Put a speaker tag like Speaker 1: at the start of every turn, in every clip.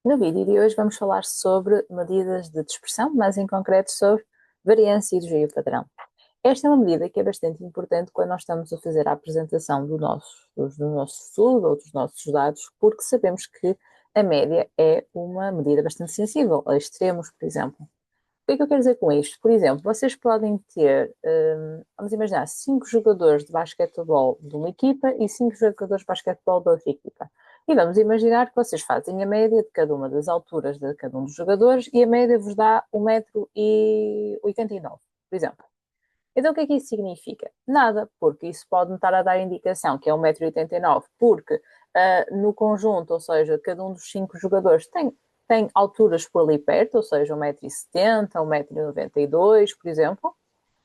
Speaker 1: No vídeo de hoje vamos falar sobre medidas de dispersão, mais em concreto sobre variância e desvio padrão. Esta é uma medida que é bastante importante quando nós estamos a fazer a apresentação do nosso estudo ou dos nossos dados, porque sabemos que a média é uma medida bastante sensível a extremos, por exemplo. O que é que eu quero dizer com isto? Por exemplo, vocês podem ter, vamos imaginar, 5 jogadores de basquetebol de uma equipa e 5 jogadores de basquetebol da outra equipa. E vamos imaginar que vocês fazem a média de cada uma das alturas de cada um dos jogadores e a média vos dá 1,89 m, por exemplo. Então o que é que isso significa? Nada, porque isso pode me estar a dar a indicação que é 1,89 m, porque no conjunto, ou seja, cada um dos 5 jogadores tem alturas por ali perto, ou seja, 1,70 m, 1,92 m, por exemplo.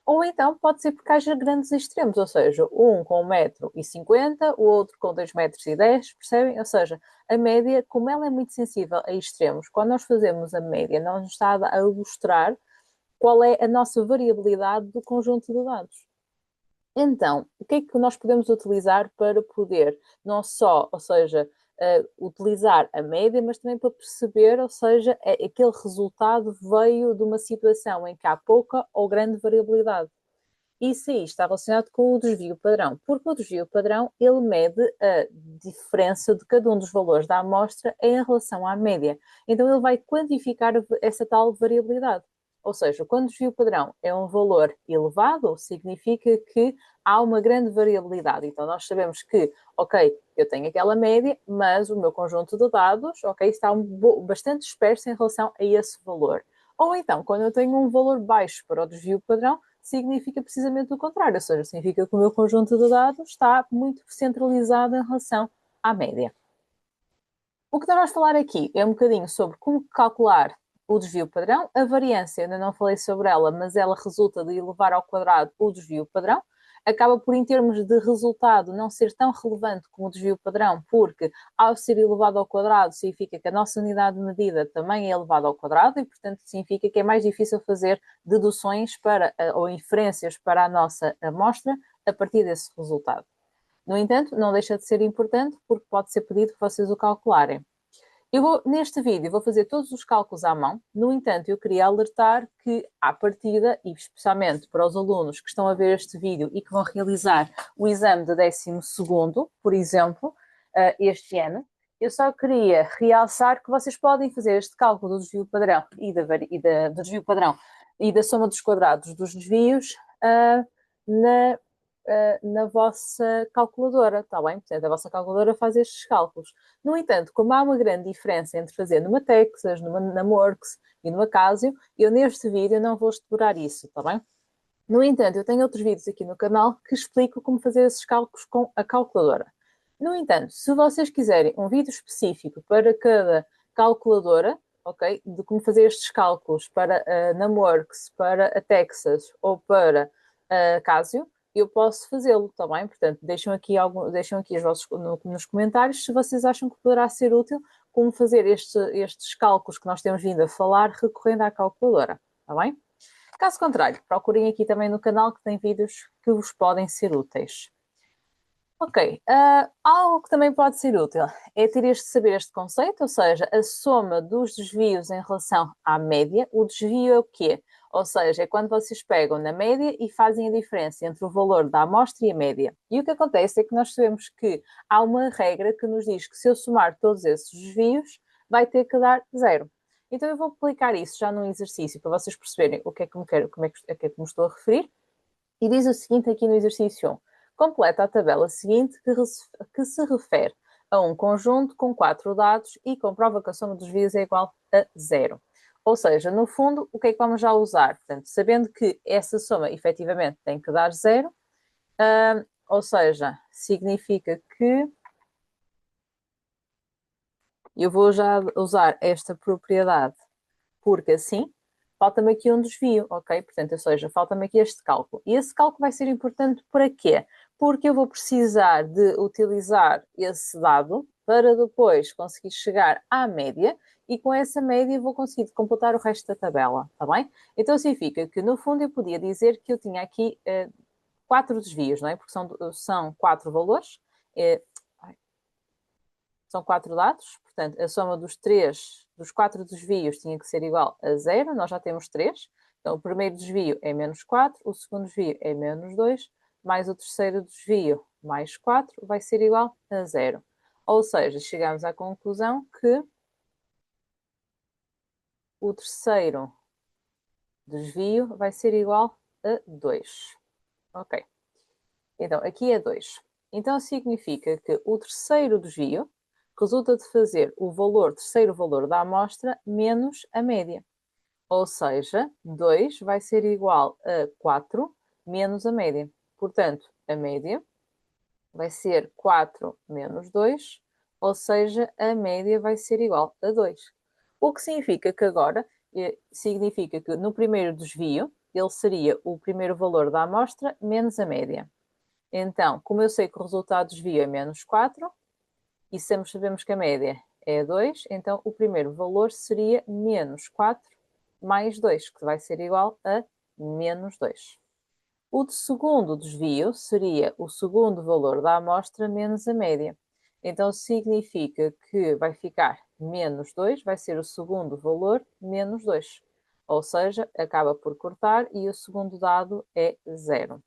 Speaker 1: Ou então pode ser porque haja grandes extremos, ou seja, um com 1,50 m, o outro com 2,10 m, percebem? Ou seja, a média, como ela é muito sensível a extremos, quando nós fazemos a média, não nos está a ilustrar qual é a nossa variabilidade do conjunto de dados. Então, o que é que nós podemos utilizar para poder não só, ou seja, utilizar a média, mas também para perceber, ou seja, aquele resultado veio de uma situação em que há pouca ou grande variabilidade. Isso aí está relacionado com o desvio padrão, porque o desvio padrão ele mede a diferença de cada um dos valores da amostra em relação à média. Então ele vai quantificar essa tal variabilidade. Ou seja, quando o desvio padrão é um valor elevado, significa que há uma grande variabilidade. Então nós sabemos que, ok, eu tenho aquela média, mas o meu conjunto de dados, ok, está bastante disperso em relação a esse valor. Ou então, quando eu tenho um valor baixo para o desvio padrão, significa precisamente o contrário, ou seja, significa que o meu conjunto de dados está muito centralizado em relação à média. O que nós vamos falar aqui é um bocadinho sobre como calcular o desvio padrão. A variância, ainda não falei sobre ela, mas ela resulta de elevar ao quadrado o desvio padrão. Acaba por, em termos de resultado, não ser tão relevante como o desvio padrão, porque ao ser elevado ao quadrado, significa que a nossa unidade de medida também é elevada ao quadrado e, portanto, significa que é mais difícil fazer deduções para, ou inferências para a nossa amostra a partir desse resultado. No entanto, não deixa de ser importante porque pode ser pedido que vocês o calcularem. Neste vídeo, vou fazer todos os cálculos à mão. No entanto, eu queria alertar que, à partida, e especialmente para os alunos que estão a ver este vídeo e que vão realizar o exame de 12º, por exemplo, este ano, eu só queria realçar que vocês podem fazer este cálculo do desvio padrão do desvio padrão e da soma dos quadrados dos desvios na na vossa calculadora, está bem? Portanto, a vossa calculadora faz estes cálculos. No entanto, como há uma grande diferença entre fazer numa Texas, na Works e numa Casio, eu neste vídeo não vou explorar isso, está bem? No entanto, eu tenho outros vídeos aqui no canal que explicam como fazer esses cálculos com a calculadora. No entanto, se vocês quiserem um vídeo específico para cada calculadora, ok, de como fazer estes cálculos para a Numworks, para a Texas ou para a Casio, eu posso fazê-lo, está bem? Portanto, deixam aqui os vossos, nos comentários se vocês acham que poderá ser útil como fazer estes cálculos que nós temos vindo a falar recorrendo à calculadora, está bem? Caso contrário, procurem aqui também no canal que tem vídeos que vos podem ser úteis. Ok, algo que também pode ser útil é saber este conceito, ou seja, a soma dos desvios em relação à média. O desvio é o quê? Ou seja, é quando vocês pegam na média e fazem a diferença entre o valor da amostra e a média. E o que acontece é que nós sabemos que há uma regra que nos diz que se eu somar todos esses desvios, vai ter que dar zero. Então eu vou aplicar isso já num exercício para vocês perceberem o que é que me estou a referir. E diz o seguinte aqui no exercício 1. Completa a tabela seguinte que se refere a um conjunto com 4 dados e comprova que a soma dos desvios é igual a zero. Ou seja, no fundo, o que é que vamos já usar? Portanto, sabendo que essa soma efetivamente tem que dar zero, ou seja, significa que eu vou já usar esta propriedade porque assim falta-me aqui um desvio, ok? Portanto, ou seja, falta-me aqui este cálculo. E esse cálculo vai ser importante para quê? Porque eu vou precisar de utilizar esse dado para depois conseguir chegar à média e com essa média vou conseguir completar o resto da tabela, está bem? Então significa que no fundo eu podia dizer que eu tinha aqui 4 desvios, não é? Porque são 4 valores, eh, são 4 dados, portanto a soma dos 3 dos 4 desvios tinha que ser igual a 0, nós já temos 3. Então, o primeiro desvio é menos 4, o segundo desvio é menos 2, mais o terceiro desvio mais 4 vai ser igual a 0. Ou seja, chegamos à conclusão que o terceiro desvio vai ser igual a 2. Ok. Então, aqui é 2. Então, significa que o terceiro desvio resulta de fazer o terceiro valor da amostra menos a média. Ou seja, 2 vai ser igual a 4 menos a média. Portanto, a média vai ser 4 menos 2, ou seja, a média vai ser igual a 2. O que significa que agora, significa que no primeiro desvio, ele seria o primeiro valor da amostra menos a média. Então, como eu sei que o resultado do desvio é menos 4, e sabemos que a média é 2, então o primeiro valor seria menos 4 mais 2, que vai ser igual a menos 2. O segundo desvio seria o segundo valor da amostra menos a média. Então significa que vai ficar menos 2, vai ser o segundo valor menos 2. Ou seja, acaba por cortar e o segundo dado é 0.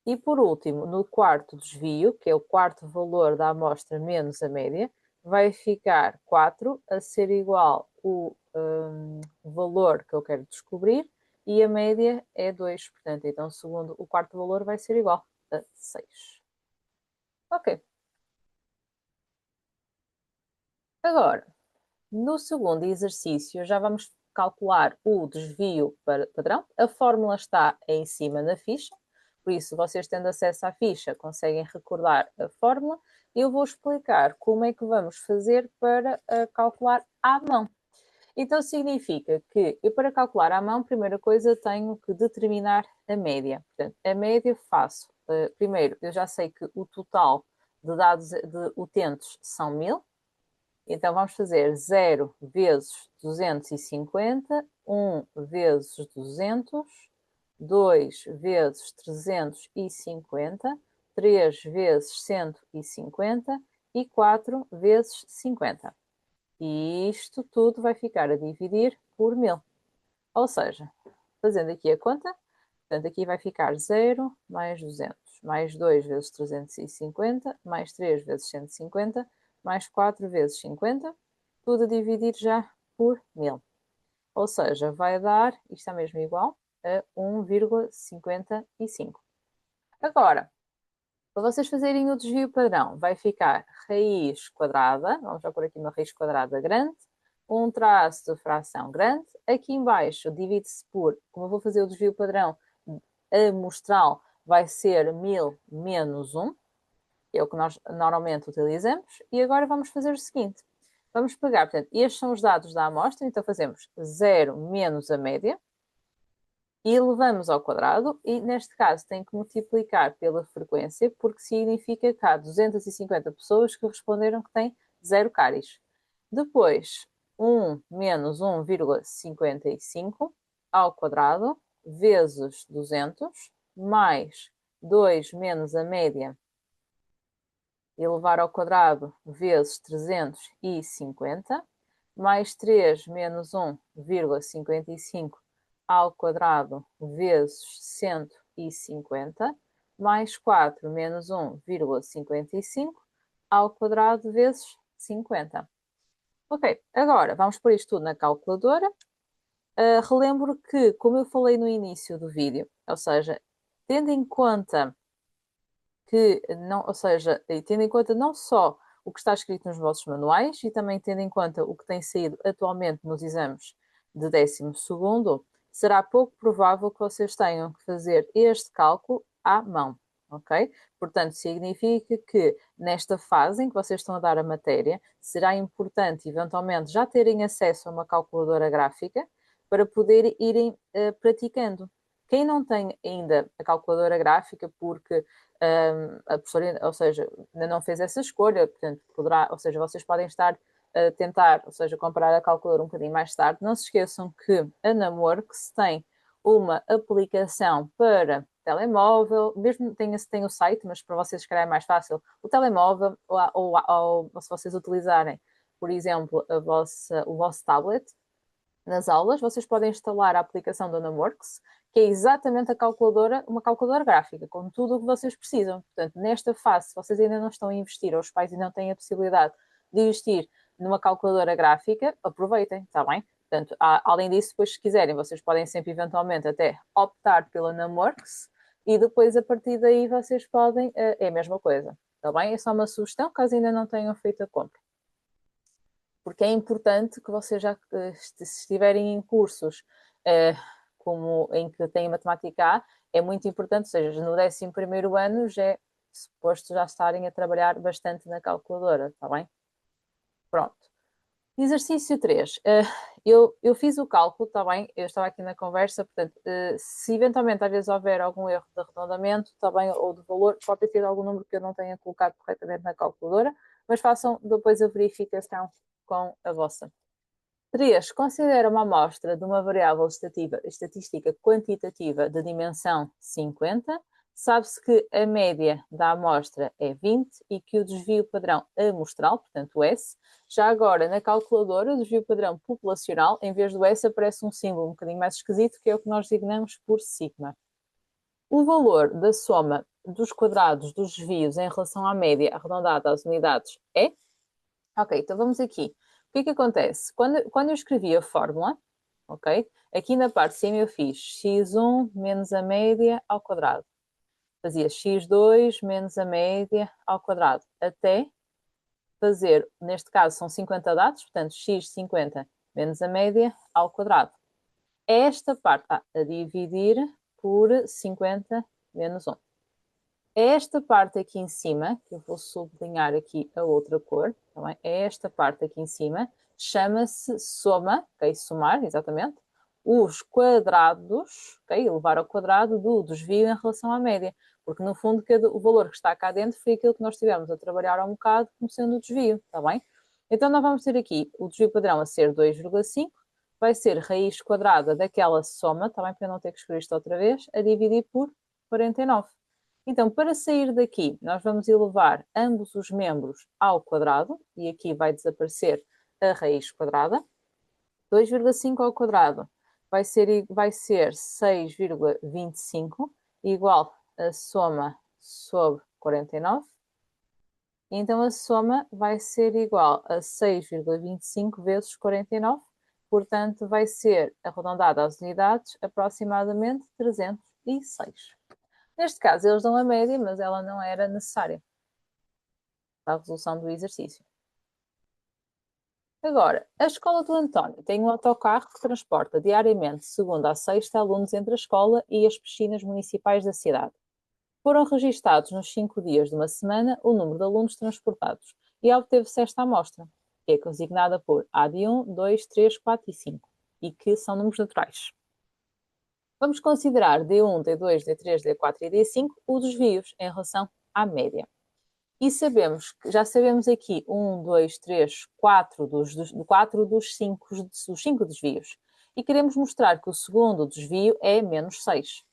Speaker 1: E por último, no quarto desvio, que é o quarto valor da amostra menos a média, vai ficar 4 a ser igual o valor que eu quero descobrir e a média é 2. Portanto, então segundo o quarto valor vai ser igual a 6. Ok. Agora, no segundo exercício, já vamos calcular o desvio padrão. A fórmula está em cima na ficha, por isso, vocês tendo acesso à ficha, conseguem recordar a fórmula. Eu vou explicar como é que vamos fazer para calcular à mão. Então, significa que eu, para calcular à mão, primeira coisa, tenho que determinar a média. Portanto, a média faço, primeiro, eu já sei que o total de dados de utentes são 1000, então vamos fazer 0 vezes 250, 1 vezes 200, 2 vezes 350, 3 vezes 150 e 4 vezes 50. E isto tudo vai ficar a dividir por 1000. Ou seja, fazendo aqui a conta, portanto aqui vai ficar 0 mais 200, mais 2 vezes 350, mais 3 vezes 150, mais 4 vezes 50, tudo a dividir já por 1000. Ou seja, vai dar, isto está mesmo igual, a 1,55. Agora, para vocês fazerem o desvio padrão, vai ficar raiz quadrada, vamos já pôr aqui uma raiz quadrada grande, um traço de fração grande, aqui embaixo divide-se por, como eu vou fazer o desvio padrão amostral, vai ser 1000 menos 1, que é o que nós normalmente utilizamos, e agora vamos fazer o seguinte, vamos pegar, portanto, estes são os dados da amostra, então fazemos 0 menos a média, e elevamos ao quadrado, e neste caso tem que multiplicar pela frequência, porque significa que há 250 pessoas que responderam que têm 0 cáries. Depois, 1 menos 1,55 ao quadrado, vezes 200, mais 2 menos a média elevar ao quadrado, vezes 350, mais 3 menos 1,55 ao quadrado vezes 150, mais 4 menos 1,55 ao quadrado vezes 50. Ok, agora vamos pôr isto tudo na calculadora. Relembro que, como eu falei no início do vídeo, ou seja, tendo em conta que não, ou seja, tendo em conta não só o que está escrito nos vossos manuais e também tendo em conta o que tem saído atualmente nos exames de 12º, será pouco provável que vocês tenham que fazer este cálculo à mão, ok? Portanto, significa que nesta fase em que vocês estão a dar a matéria, será importante eventualmente já terem acesso a uma calculadora gráfica para poder irem praticando. Quem não tem ainda a calculadora gráfica porque a professora, ou seja, ainda não fez essa escolha, portanto, poderá, ou seja, vocês podem estar a tentar, ou seja, comprar a calculadora um bocadinho mais tarde. Não se esqueçam que a Namor, que se tem uma aplicação para telemóvel, mesmo tem o site, mas para vocês se calhar é mais fácil, o telemóvel, ou se vocês utilizarem por exemplo, o vosso tablet nas aulas, vocês podem instalar a aplicação da Numworks, que é exatamente uma calculadora gráfica, com tudo o que vocês precisam. Portanto, nesta fase, se vocês ainda não estão a investir, ou os pais ainda não têm a possibilidade de investir numa calculadora gráfica, aproveitem, está bem? Portanto, além disso, depois, se quiserem, vocês podem sempre, eventualmente, até optar pela Numworks, e depois, a partir daí, vocês podem... É a mesma coisa, está bem? É só uma sugestão, caso ainda não tenham feito a compra. Porque é importante que vocês já, se estiverem em cursos como em que têm matemática A, é muito importante, ou seja, no 11º ano já é suposto já estarem a trabalhar bastante na calculadora, está bem? Pronto. Exercício 3. Eu fiz o cálculo, está bem? Eu estava aqui na conversa, portanto, se eventualmente às vezes houver algum erro de arredondamento, está bem, ou de valor, pode ter sido algum número que eu não tenha colocado corretamente na calculadora, mas façam depois a verificação com a vossa. 3. Considera uma amostra de uma variável estatística quantitativa de dimensão 50. Sabe-se que a média da amostra é 20 e que o desvio padrão amostral, portanto o S, já agora na calculadora, o desvio padrão populacional, em vez do S aparece um símbolo um bocadinho mais esquisito, que é o que nós designamos por sigma. O valor da soma dos quadrados dos desvios em relação à média arredondada às unidades é? Ok, então vamos aqui. O que é que acontece? Quando eu escrevi a fórmula, ok? Aqui na parte de cima eu fiz x1 menos a média ao quadrado. Fazia x2 menos a média ao quadrado. Até fazer, neste caso são 50 dados, portanto x50 menos a média ao quadrado. Esta parte a dividir por 50 menos 1. Esta parte aqui em cima, que eu vou sublinhar aqui a outra cor, tá bem? Esta parte aqui em cima chama-se soma, ok? Somar, exatamente, os quadrados, ok? Elevar ao quadrado do desvio em relação à média. Porque, no fundo, o valor que está cá dentro foi aquilo que nós tivemos a trabalhar há um bocado como sendo o desvio, está bem? Então, nós vamos ter aqui o desvio padrão a ser 2,5, vai ser raiz quadrada daquela soma, está bem? Para eu não ter que escrever isto outra vez, a dividir por 49. Então, para sair daqui, nós vamos elevar ambos os membros ao quadrado, e aqui vai desaparecer a raiz quadrada. 2,5 ao quadrado vai ser 6,25, igual a soma sobre 49. Então, a soma vai ser igual a 6,25 vezes 49. Portanto, vai ser, arredondada às unidades, aproximadamente 306. Neste caso, eles dão a média, mas ela não era necessária para a resolução do exercício. Agora, a escola do António tem um autocarro que transporta diariamente, segunda a sexta, alunos entre a escola e as piscinas municipais da cidade. Foram registados nos 5 dias de uma semana o número de alunos transportados e obteve-se esta amostra, que é consignada por A de 1, 2, 3, 4 e 5, e que são números naturais. Vamos considerar D1, D2, D3, D4 e D5 os desvios em relação à média. E já sabemos aqui 1, 2, 3, 4 dos 5 desvios. E queremos mostrar que o segundo desvio é menos 6.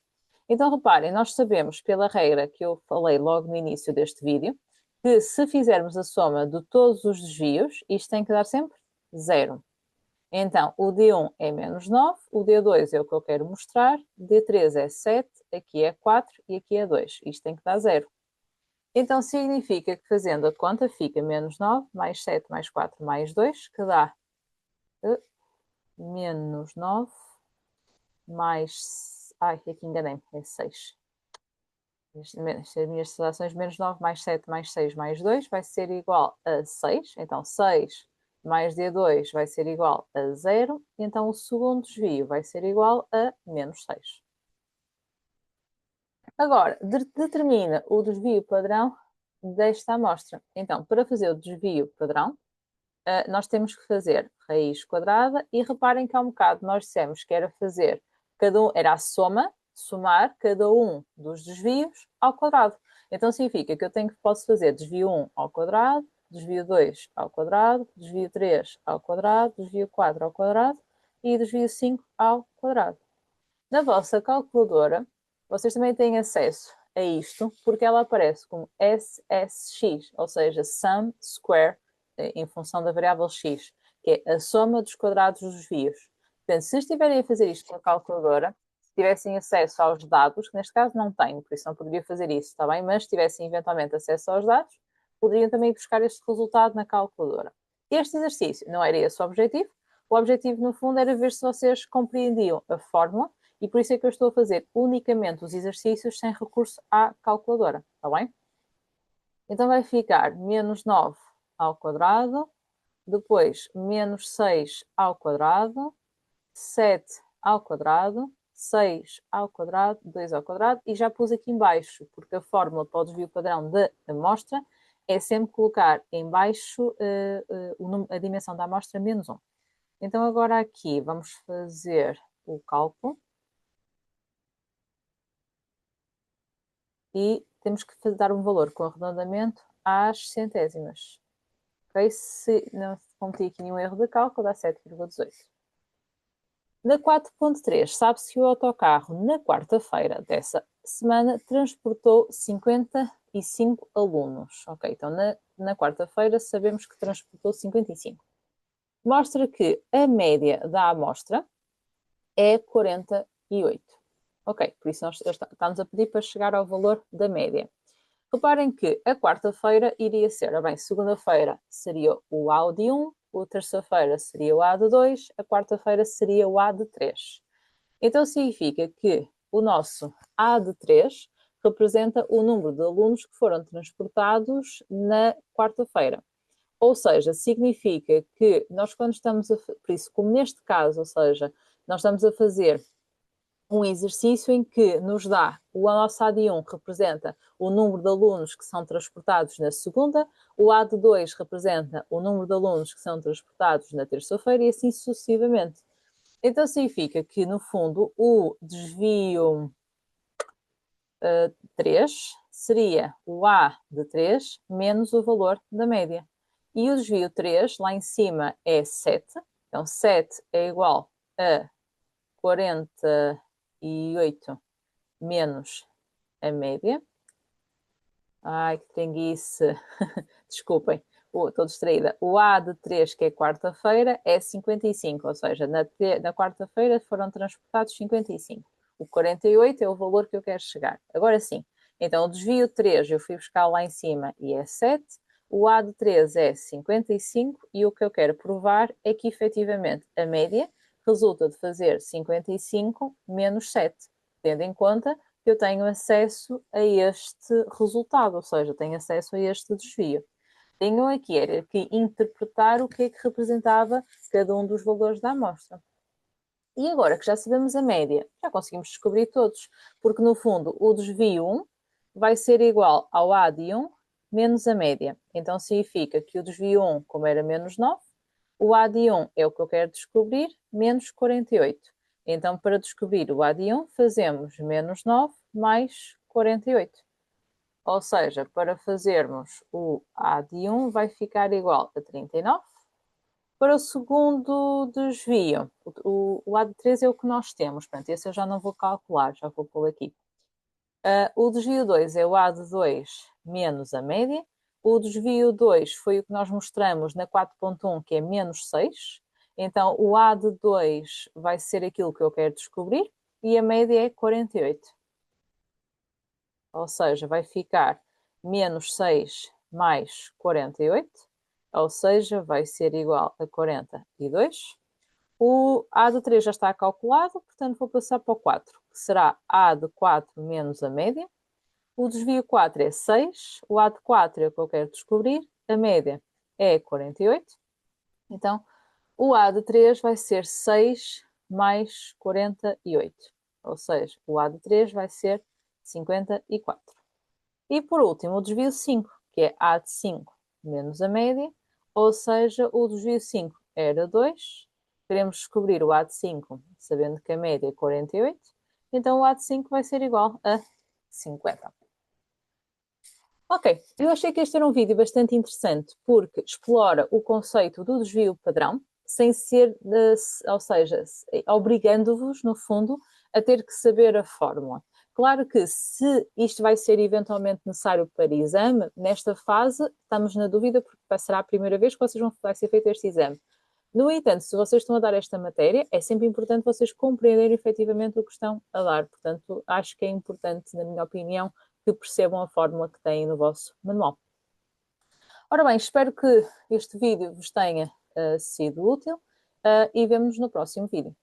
Speaker 1: Então, reparem, nós sabemos pela regra que eu falei logo no início deste vídeo, que se fizermos a soma de todos os desvios, isto tem que dar sempre 0. Então, o D1 é menos 9, o D2 é o que eu quero mostrar, D3 é 7, aqui é 4 e aqui é 2. Isto tem que dar 0. Então, significa que fazendo a conta fica menos 9, mais 7, mais 4, mais 2, que dá menos 9, mais... Ai, aqui enganei-me, é 6. As minhas subtrações, menos 9, mais 7, mais 6, mais 2, vai ser igual a 6. Então, 6 mais D2 vai ser igual a 0. E então, o segundo desvio vai ser igual a menos 6. Agora, determina o desvio padrão desta amostra. Então, para fazer o desvio padrão, nós temos que fazer raiz quadrada e reparem que há um bocado nós dissemos que era fazer, era a soma, somar cada um dos desvios ao quadrado. Então significa que posso fazer desvio 1 ao quadrado, desvio 2 ao quadrado, desvio 3 ao quadrado, desvio 4 ao quadrado e desvio 5 ao quadrado. Na vossa calculadora, vocês também têm acesso a isto, porque ela aparece como SSX, ou seja, Sum Square em função da variável x, que é a soma dos quadrados dos desvios. Portanto, se estiverem a fazer isto com a calculadora, se tivessem acesso aos dados, que neste caso não tenho, por isso não poderia fazer isso, está bem? Mas se tivessem eventualmente acesso aos dados, poderiam também buscar este resultado na calculadora. Este exercício não era esse o objetivo. O objetivo, no fundo, era ver se vocês compreendiam a fórmula e por isso é que eu estou a fazer unicamente os exercícios sem recurso à calculadora, está bem? Então vai ficar menos 9 ao quadrado, depois menos 6 ao quadrado, 7 ao quadrado, 6 ao quadrado, 2 ao quadrado, e já pus aqui em baixo, porque a fórmula para o desvio padrão da amostra é sempre colocar em baixo a dimensão da amostra menos 1. Então agora aqui vamos fazer o cálculo. E temos que dar um valor com arredondamento às centésimas. Okay? Se não cometi aqui nenhum erro de cálculo, dá 7,18. Na 4.3, sabe-se que o autocarro, na quarta-feira dessa semana, transportou 55 alunos. Ok, então na quarta-feira sabemos que transportou 55. Mostra que a média da amostra é 48. Ok, por isso estamos a pedir para chegar ao valor da média. Reparem que a quarta-feira iria ser, segunda-feira seria o A de 1, a terça-feira seria o A de 2, a quarta-feira seria o A de 3. Então significa que o nosso A de 3 representa o número de alunos que foram transportados na quarta-feira. Ou seja, significa que nós quando estamos a... Por isso, como neste caso, ou seja, nós estamos a fazer um exercício em que nos dá o nosso A de 1 representa o número de alunos que são transportados na segunda, o A de 2 representa o número de alunos que são transportados na terça-feira e assim sucessivamente. Então significa que, no fundo, o desvio 3 seria o A de 3 menos o valor da média. E o desvio 3, lá em cima, é 7. Então 7 é igual a 48 menos a média. Ai, que preguiça. Desculpem, estou distraída. O A de 3, que é quarta-feira, é 55, ou seja, na quarta-feira foram transportados 55. O 48 é o valor que eu quero chegar. Agora sim, então o desvio 3 eu fui buscar lá em cima e é 7. O A de 3 é 55 e o que eu quero provar é que efetivamente a média resulta de fazer 55 menos 7, tendo em conta que eu tenho acesso a este resultado, ou seja, tenho acesso a este desvio. Tenho aqui era que interpretar o que é que representava cada um dos valores da amostra. E agora que já sabemos a média, já conseguimos descobrir todos, porque no fundo o desvio 1 vai ser igual ao A de 1 menos a média. Então significa que o desvio 1, como era menos 9, o A de 1 é o que eu quero descobrir, menos 48. Então, para descobrir o A de 1, fazemos menos 9 mais 48. Ou seja, para fazermos o A de 1 vai ficar igual a 39. Para o segundo desvio, o A de 3 é o que nós temos. Portanto, esse eu já não vou calcular, já vou pôr aqui. O desvio 2 é o A de 2 menos a média. O desvio 2 foi o que nós mostramos na 4.1, que é menos 6. Então, o A de 2 vai ser aquilo que eu quero descobrir e a média é 48. Ou seja, vai ficar menos 6 mais 48, ou seja, vai ser igual a 42. O A de 3 já está calculado, portanto vou passar para o 4, que será A de 4 menos a média. O desvio 4 é 6, o A de 4 é o que eu quero descobrir, a média é 48. Então, o A de 3 vai ser 6 mais 48, ou seja, o A de 3 vai ser 54. E por último, o desvio 5, que é A de 5 menos a média, ou seja, o desvio 5 era 2. Queremos descobrir o A de 5, sabendo que a média é 48. Então, o A de 5 vai ser igual a 50. Ok, eu achei que este era um vídeo bastante interessante porque explora o conceito do desvio padrão, sem ser, ou seja, obrigando-vos, no fundo, a ter que saber a fórmula. Claro que se isto vai ser eventualmente necessário para exame, nesta fase estamos na dúvida porque será a primeira vez que vai ser feito este exame. No entanto, se vocês estão a dar esta matéria, é sempre importante vocês compreenderem efetivamente o que estão a dar. Portanto, acho que é importante, na minha opinião, que percebam a fórmula que têm no vosso manual. Ora bem, espero que este vídeo vos tenha sido útil e vemo-nos no próximo vídeo.